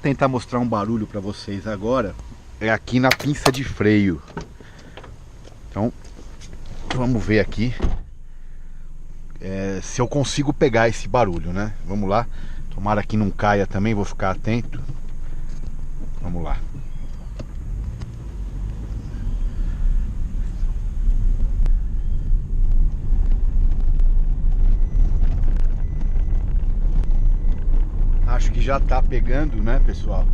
tentar mostrar um barulho para vocês agora. É aqui na pinça de freio. Então, vamos ver aqui se eu consigo pegar esse barulho, né? Vamos lá. Tomara que não caia também, vou ficar atento. Vamos lá. Acho que já tá pegando, né, pessoal?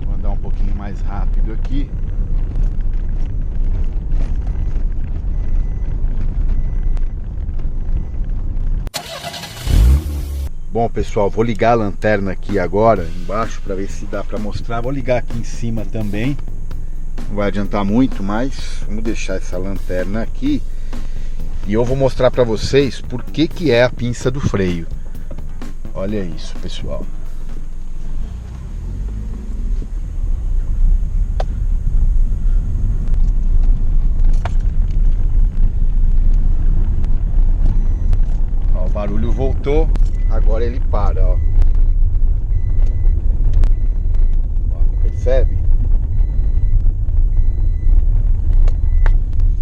Vou andar um pouquinho mais rápido aqui. Bom, pessoal, vou ligar a lanterna aqui agora, embaixo, para ver se dá para mostrar. Vou ligar aqui em cima também. Não vai adiantar muito, mas vamos deixar essa lanterna aqui. E eu vou mostrar para vocês por que é a pinça do freio. Olha isso, pessoal. Ó, o barulho voltou. Agora ele para, ó. Ó, percebe?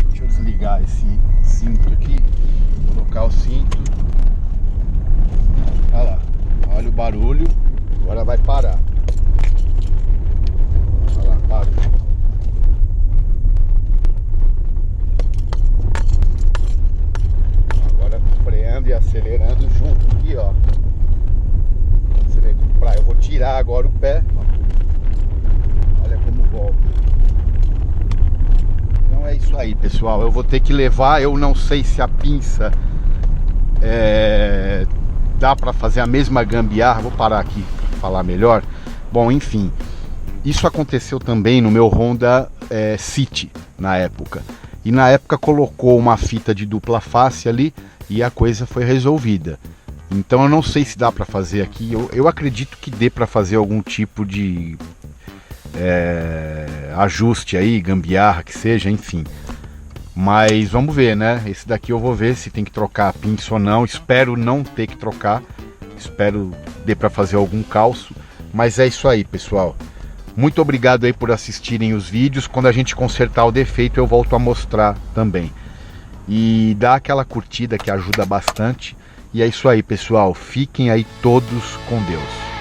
Deixa eu desligar esse cinto aqui. Colocar o cinto. Olha lá. Olha o barulho. Agora vai parar. Olha lá, para. Agora freando e acelerando junto aqui, ó. Eu vou tirar agora o pé. Olha como volta. Então é isso aí, pessoal. Eu vou ter que levar. Eu não sei se a pinça dá para fazer a mesma gambiarra. Vou parar aqui para falar melhor. Bom, enfim, isso aconteceu também no meu Honda City na época. E na época colocou uma fita de dupla face ali e a coisa foi resolvida. Então eu não sei se dá para fazer aqui. Eu acredito que dê para fazer algum tipo de ajuste aí, gambiarra que seja, enfim. Mas vamos ver, né? Esse daqui eu vou ver se tem que trocar a pinça ou não. Espero não ter que trocar. Espero dê para fazer algum calço. Mas é isso aí, pessoal. Muito obrigado aí por assistirem os vídeos. Quando a gente consertar o defeito eu volto a mostrar também. E dá aquela curtida que ajuda bastante. E é isso aí, pessoal. Fiquem aí todos com Deus.